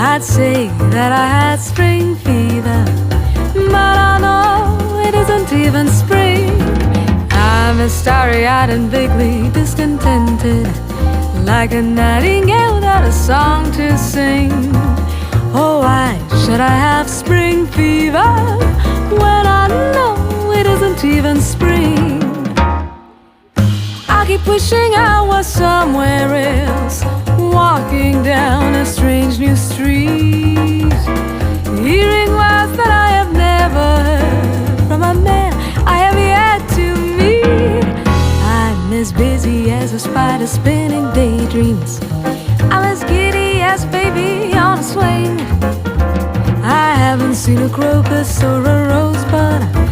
I'd say that I had spring fever, but I know it isn't even spring. I'm as starry-eyed and vaguely discontented, like a nightingale without a song to sing. Oh, why should I have spring fever when I know it isn't even spring? I keep wishing I was somewhere else, walking down a strange new street, hearing words that I have never heard from a man I have yet to meet. I'm as busy as a spider spinning daydreams, I'm as giddy as a baby on a swing. I haven't seen a crocus or a rosebud